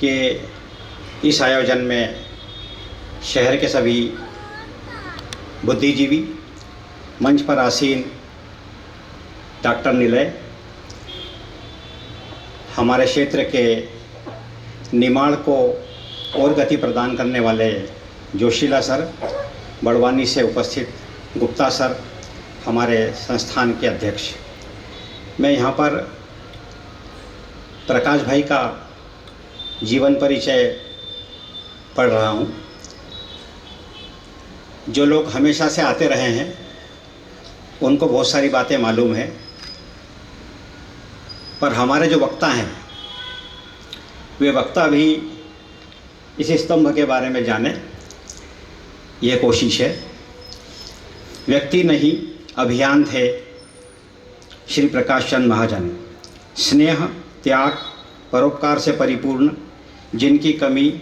कि इस आयोजन में शहर के सभी बुद्धिजीवी, मंच पर आसीन डॉक्टर निलय, हमारे क्षेत्र के निर्माण को और गति प्रदान करने वाले जोशीला सर, बड़वानी से उपस्थित गुप्ता सर, हमारे संस्थान के अध्यक्ष। मैं यहाँ पर प्रकाश भाई का जीवन परिचय पढ़ रहा हूँ। जो लोग हमेशा से आते रहे हैं उनको बहुत सारी बातें मालूम है, पर हमारे जो वक्ता हैं वे वक्ता भी इस स्तंभ के बारे में जाने, ये कोशिश है। व्यक्ति नहीं अभियान थे श्री प्रकाश चंद महाजन। स्नेह, त्याग, परोपकार से परिपूर्ण, जिनकी कमी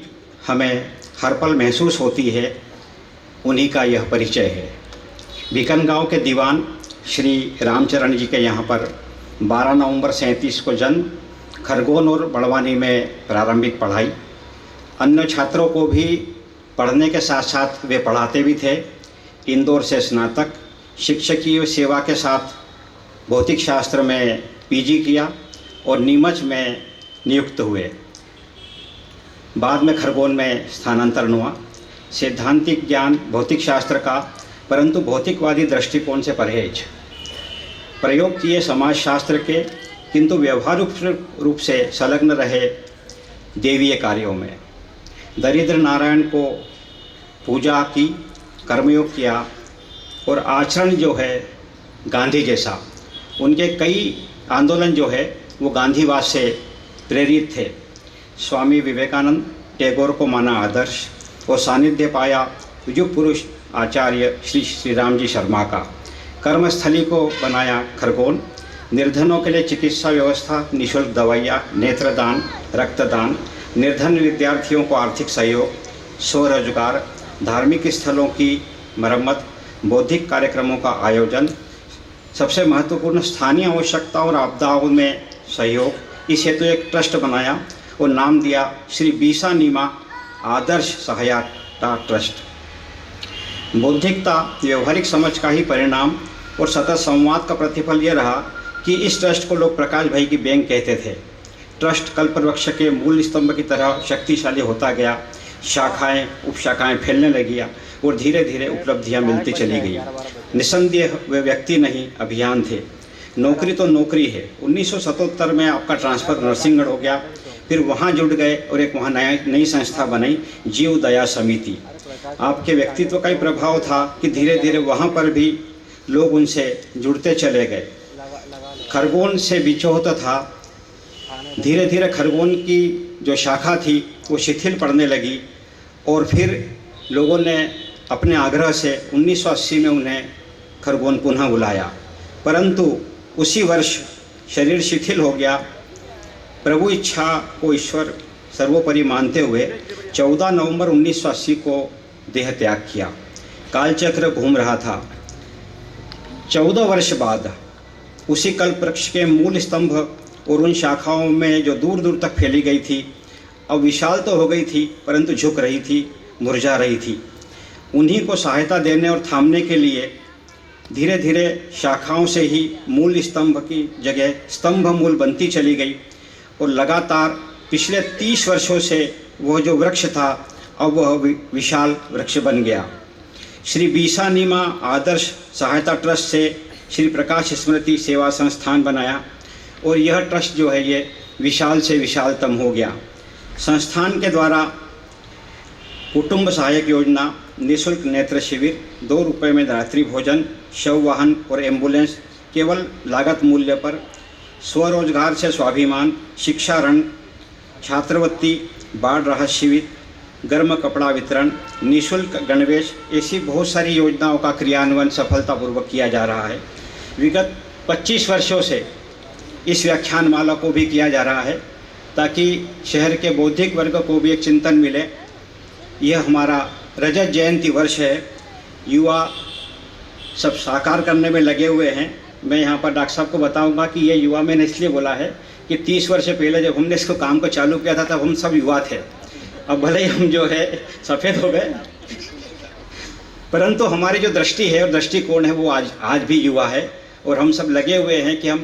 हमें हर पल महसूस होती है, उन्हीं का यह परिचय है। बीकन गांव के दीवान श्री रामचरण जी के यहाँ पर 12 नवंबर 37 को जन्म, खरगोन और बड़वानी में प्रारंभिक पढ़ाई। अन्य छात्रों को भी पढ़ने के साथ साथ वे पढ़ाते भी थे। इंदौर से स्नातक, शिक्षकीय सेवा के साथ भौतिक शास्त्र में पीजी किया और नीमच में नियुक्त हुए। बाद में खरगोन में स्थानांतरण हुआ। सैद्धांतिक ज्ञान भौतिक शास्त्र का, परंतु भौतिकवादी दृष्टिकोण से परहेज। प्रयोग किए समाजशास्त्र के, किंतु व्यवहारिक रूप से संलग्न रहे देवीय कार्यों में। दरिद्र नारायण को पूजा की, कर्मयोग किया और आचरण जो है गांधी जैसा। उनके कई आंदोलन जो है वो गांधीवाद से प्रेरित थे। स्वामी विवेकानंद, टैगोर को माना आदर्श और सानिध्य पाया युग पुरुष आचार्य श्री राम जी शर्मा का। कर्मस्थली को बनाया खरगोन। निर्धनों के लिए चिकित्सा व्यवस्था, निःशुल्क दवाइयाँ, नेत्रदान, रक्तदान, निर्धन विद्यार्थियों को आर्थिक सहयोग, स्वरोजगार, धार्मिक स्थलों की मरम्मत, बौद्धिक कार्यक्रमों का आयोजन, सबसे महत्वपूर्ण स्थानीय आवश्यकताओं और आपदाओं में सहयोग। इस हेतु एक ट्रस्ट बनाया और नाम दिया श्री बीसा नीमा आदर्श सहायता ट्रस्ट। बौद्धिकता, व्यवहारिक समझ का ही परिणाम और सतत संवाद का प्रतिफल यह रहा कि इस ट्रस्ट को लोग प्रकाश भाई की बैंक कहते थे। ट्रस्ट कल्पवृक्ष के मूल स्तंभ की तरह शक्तिशाली होता गया। शाखाएं, उपशाखाएं फैलने लगी और धीरे धीरे उपलब्धियां मिलती चली गई। निस्संदेह वे व्यक्ति नहीं अभियान थे। नौकरी तो नौकरी है। 1977 में आपका ट्रांसफ़र नरसिंहगढ़ हो गया, फिर वहाँ जुड़ गए और एक वहाँ नई संस्था बनाई, जीव दया समिति। आपके व्यक्तित्व का ही प्रभाव था कि धीरे धीरे वहाँ पर भी लोग उनसे जुड़ते चले गए। खरगोन से बिछोहता था। धीरे धीरे खरगोन की जो शाखा थी वो शिथिल पड़ने लगी और फिर लोगों ने अपने आग्रह से 1980 में उन्हें खरगोन पुनः बुलाया, परंतु उसी वर्ष शरीर शिथिल हो गया। प्रभु इच्छा को ईश्वर सर्वोपरि मानते हुए 14 नवंबर 1980 को देह त्याग किया। कालचक्र घूम रहा था। 14 वर्ष बाद उसी कल्पवृक्ष के मूल स्तंभ और उन शाखाओं में जो दूर दूर तक फैली गई थी, अब विशाल तो हो गई थी परंतु झुक रही थी, मुरझा रही थी। उन्हीं को सहायता देने और थामने के लिए धीरे धीरे शाखाओं से ही मूल स्तंभ की जगह स्तंभ मूल बनती चली गई और लगातार पिछले 30 वर्षों से वह जो वृक्ष था अब वह विशाल वृक्ष बन गया। श्री बीसा नीमा आदर्श सहायता ट्रस्ट से श्री प्रकाश स्मृति सेवा संस्थान बनाया और यह ट्रस्ट जो है ये विशाल से विशालतम हो गया। संस्थान के द्वारा कुटुंब सहायक योजना, निःशुल्क नेत्र शिविर, 2 रुपये में रात्रि भोजन, शव वाहन और एम्बुलेंस केवल लागत मूल्य पर, स्वरोजगार से स्वाभिमान, शिक्षा ऋण, छात्रवृत्ति, बाढ़ राहत शिविर, गर्म कपड़ा वितरण, निःशुल्क गणवेश, ऐसी बहुत सारी योजनाओं का क्रियान्वयन सफलतापूर्वक किया जा रहा है। विगत 25 वर्षों से इस व्याख्यानमाला को भी किया जा रहा है ताकि शहर के बौद्धिक वर्ग को भी एक चिंतन मिले। यह हमारा रजत जयंती वर्ष है। युवा सब साकार करने में लगे हुए हैं। मैं यहाँ पर डॉक्टर साहब को बताऊंगा कि ये युवा मैंने इसलिए बोला है कि 30 वर्ष पहले जब हमने इसको काम को चालू किया था तब हम सब युवा थे। अब भले ही हम जो है सफ़ेद हो गए, परंतु हमारी जो दृष्टि है और दृष्टिकोण है वो आज भी युवा है। और हम सब लगे हुए हैं कि हम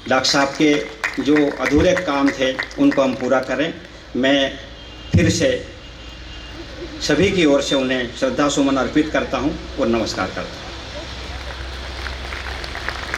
डॉक्टर साहब के जो अधूरे काम थे उनको हम पूरा करें। मैं फिर से सभी की ओर से उन्हें श्रद्धा सुमन अर्पित करता हूं और नमस्कार करता हूं।